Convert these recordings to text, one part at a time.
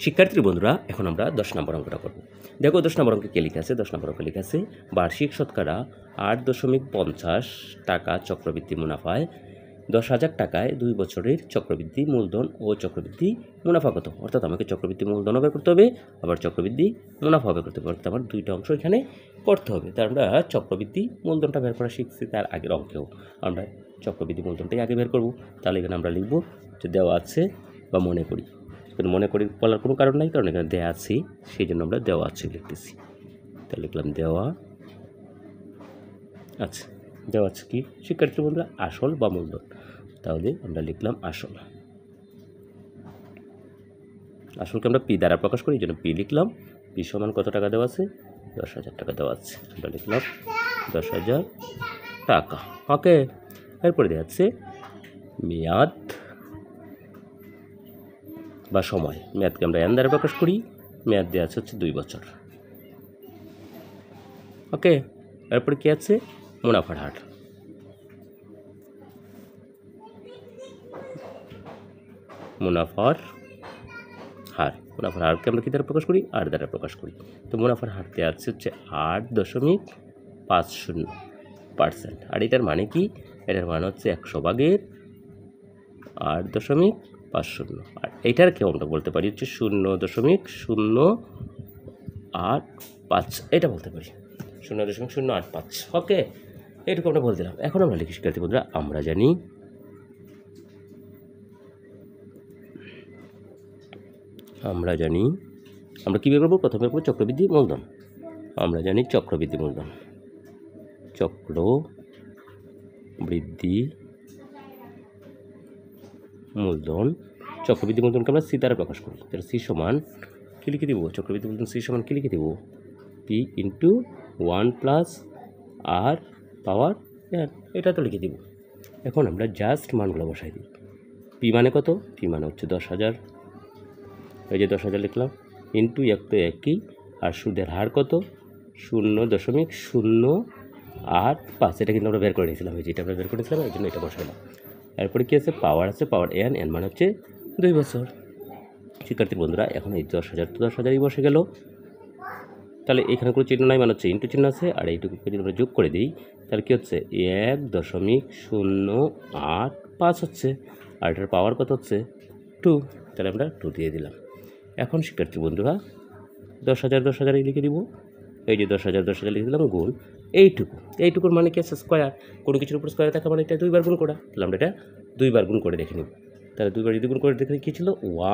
শিক্ষার্থী বন্ধুরা, এখন আমরা 10 নম্বর অঙ্কটা করব। দেখো 10 নম্বর অঙ্কে কে লিখে আছে? 10 নম্বর অঙ্কে লিখে আছে বার্ষিক শতকরা 8.50 টাকা চক্রবৃদ্ধি মুনাফায় 10,000 টাকায় 2 বছরের চক্রবৃদ্ধি মূলধন ও চক্রবৃদ্ধি মুনাফা কত? অর্থাৎ আমাকে চক্রবৃদ্ধি মূলধনও বের করতে হবে, আবার চক্রবৃদ্ধি মুনাফা বের করতে হবে। অর্থাৎ আমার দুইটা অংশ এখানে করতে হবে। তার আমরা চক্রবৃদ্ধি মূলধনটা বের করা শিখছি তার আগের অঙ্কেও আমরা চক্রবৃদ্ধি মূলধনটাই আগে বের করব। তাহলে এখানে আমরা লিখব যে দেওয়া আছে বা মনে করি, মনে করি বলার কোনো কারণ নাই, কারণ এখানে দেওয়া আছে, সেই জন্য আমরা দেওয়া আছে লিখতেছি। তাহলে লিখলাম দেওয়া আছে। দেওয়া আছে কি শিক্ষার্থী বন্ধুরা? আসল বা মূলধন। তাহলে আমরা লিখলাম আসল। আসলকে আমরা পি দ্বারা প্রকাশ করি, এই জন্য পি লিখলাম। পি সমান কত টাকা দেওয়া আছে? 10,000 টাকা দেওয়া আছে। আমরা লিখলাম 10,000 টাকা। ওকে, এরপরে দেওয়া আছে মেয়াদ বা সময়। মেয়াদকে আমরা এন দ্বারা প্রকাশ করি, মেয়াদ দেওয়া আছে হচ্ছে 2 বছর। ওকে, এরপরে কি আছে? মুনাফার হার। মুনাফার হার, মুনাফার হারকে আমরা কি দ্বারা প্রকাশ করি? 8 দ্বারা প্রকাশ করি। তো মুনাফার হার দেওয়া আছে হচ্ছে 8.50%। আর এটার মানে কি? এটার মানে হচ্ছে 100 ভাগের 8.50। আর এইটার কেউ আমরা বলতে পারি হচ্ছে 0.085, এটা বলতে পারি 0.085। ওকে, এইটুকু আমরা বলে দিলাম। এখন আমরা লিখি শিক্ষার্থী বন্ধুরা, আমরা জানি আমরা কী বের করবো? প্রথমে করবো চক্রবৃদ্ধি মূলধন। আমরা জানি চক্রবৃদ্ধি মূলধন, চক্রবৃদ্ধি মূলধন। চক্রবৃদ্ধি মূলধনকে আমরা সি দ্বারা প্রকাশ করি। তাহলে সি সমান কী লিখে দিব? চক্রবৃদ্ধি মূলধন সি সমান কী লিখে দেব? পি ইন্টু 1 প্লাস আর পাওয়ার এন, এটা তো লিখে দিব। এখন আমরা জাস্ট মানগুলো বসাই দিই। পি মানে কত? পি মানে হচ্ছে 10,000, এই যে 10,000 লিখলাম, ইন্টু এক তো একই, আর সুদের হার কত? 0.085। এটা কিন্তু আমরা বের করে নিয়েছিলাম, এই যে এটা আমরা বের করে নিয়েছিলাম, এই জন্য এটা বসাইলাম। এরপরে কী আছে? পাওয়ার আছে, পাওয়ার এন, এন মানে হচ্ছে 2 বছর। শিক্ষার্থী বন্ধুরা, এখন এই 10,000 তো 10,000ই বসে গেল। তাহলে এখানে কোনো চিহ্ন নাই, মানে হচ্ছে ইন্টু চিহ্ন আছে। আর এইটুকুকে যদি আমরা যোগ করে দিই, তাহলে কী হচ্ছে? 1.085 হচ্ছে। আর এটার পাওয়ার কত হচ্ছে? 2। তাহলে আমরা 2 দিয়ে দিলাম। এখন শিক্ষার্থী বন্ধুরা 10,000 10,000 লিখে দিব। এই যে 10,000 10,000 লিখে দিলাম, গুণ এইটুকুর মানে কি আছে? স্কোয়ার। কোনো কিছুর উপর স্কোয়ারে থাকা মানে এটা 2 বার গুণ করা। তাহলে আমরা এটা 2 বার গুণ করে দেখে নিব। তাহলে 2 বার যদি গুণ করে দেখে কী ছিল?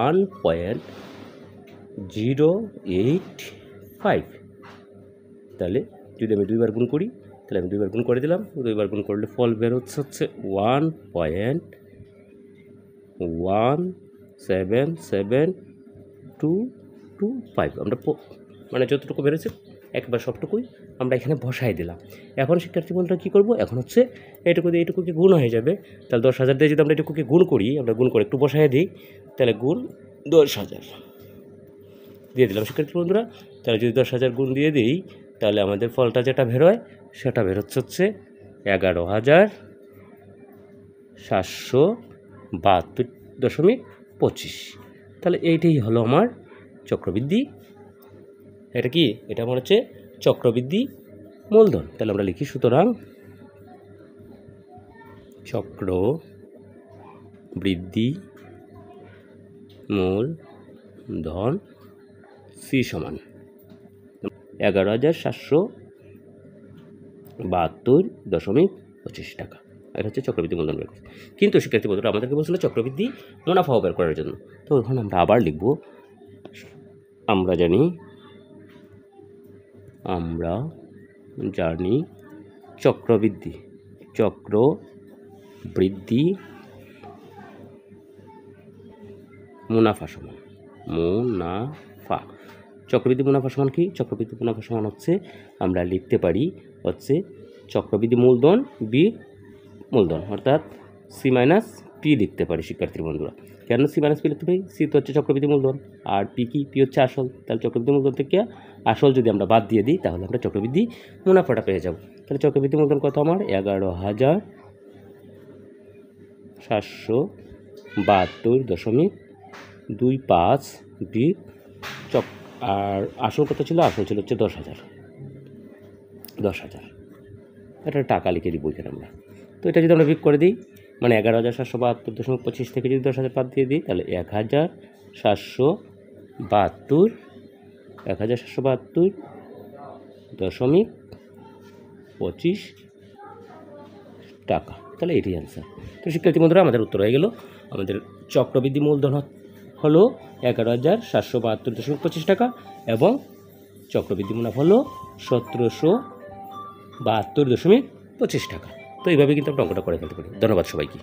1.085। তাহলে যদি আমি 2 বার গুণ করি, তাহলে আমি 2 বার গুণ করে দিলাম। 2 বার গুণ করলে ফল বের হচ্ছে 1.17725। আমরা মানে যতটুকু বেরোচ্ছে একবার সবটুকুই আমরা এখানে বসাই দিলাম। এখন শিক্ষার্থী বন্ধুরা কী করবো? এখন হচ্ছে এইটুকু দিয়ে এইটুকুকে গুণ হয়ে যাবে। তাহলে 10,000 দিয়ে যদি আমরা এটুকুকে গুণ করি, আমরা গুণ করে একটু বসাই দিই, তাহলে গুণ 10,000 দিয়ে দিলাম শিক্ষার্থী বন্ধুরা। তাহলে যদি 10,000 গুণ দিয়ে দিই, তাহলে আমাদের ফলটা যেটা বেরোয় সেটা বেরোচ্ছে 11,772.25। তাহলে এইটাই হলো আমার চক্রবৃদ্ধি। এটা কি? এটা আমার হচ্ছে চক্রবৃদ্ধি মূলধন। তাহলে আমরা লিখি, সুতরাং চক্রবৃদ্ধি মূলধন সি সমান 11,772.25 টাকা। এটা হচ্ছে চক্রবৃদ্ধি মূলধন বের করছে। কিন্তু শিক্ষার্থী বন্ধুরা আমাদেরকে বলছিল চক্রবৃদ্ধি মুনাফাও বের করার জন্য। তো এখন আমরা আবার লিখব, আমরা জানি চক্রবৃদ্ধি মুনাফা সমান চক্রবৃদ্ধি মুনাফা সমান কি? চক্রবৃদ্ধি মুনাফা সমান হচ্ছে আমরা লিখতে পারি হচ্ছে চক্রবৃদ্ধি মূলধন বি মূলধন, অর্থাৎ সি মাইনাস পি লিখতে পারি শিক্ষার্থীর বন্ধুরা। কেন সি মাইনাস পি লিখতে পারি? সি তো হচ্ছে চক্রবৃদ্ধি মূলধন, আর পি কি? পি হচ্ছে আসল। তাহলে চক্রবৃদ্ধি মূলধন থেকে আসল যদি আমরা বাদ দিয়ে দিই, তাহলে আমরা চক্রবৃদ্ধি মুনাফাটা পেয়ে যাব। তাহলে চক্রবৃদ্ধি মূলধন কত আমার? 11,772.25 25 বিগ চক। আর আসল কত ছিল? আসল ছিল হচ্ছে 10,000। এটা টাকা লিখে দিব এখানে আমরা। তো এটা যদি আমরা বিয়োগ করে দিই, মানে 11,772.25 থেকে যদি 10,000 বাদ দিয়ে দিই, তাহলে 1,772.25 টাকা। তাহলে এটি অ্যান্সার। তো শিক্ষার্থী বন্ধুরা, আমাদের উত্তর হয়ে গেল। আমাদের চক্রবৃদ্ধি মূলধন হলো 11,772.25 টাকা এবং চক্রবৃদ্ধি মুনাফা হলো 1772.25 টাকা। তো এইভাবে কিন্তু আমরা অঙ্কটা করে ফেলতে পারি। ধন্যবাদ সবাইকে।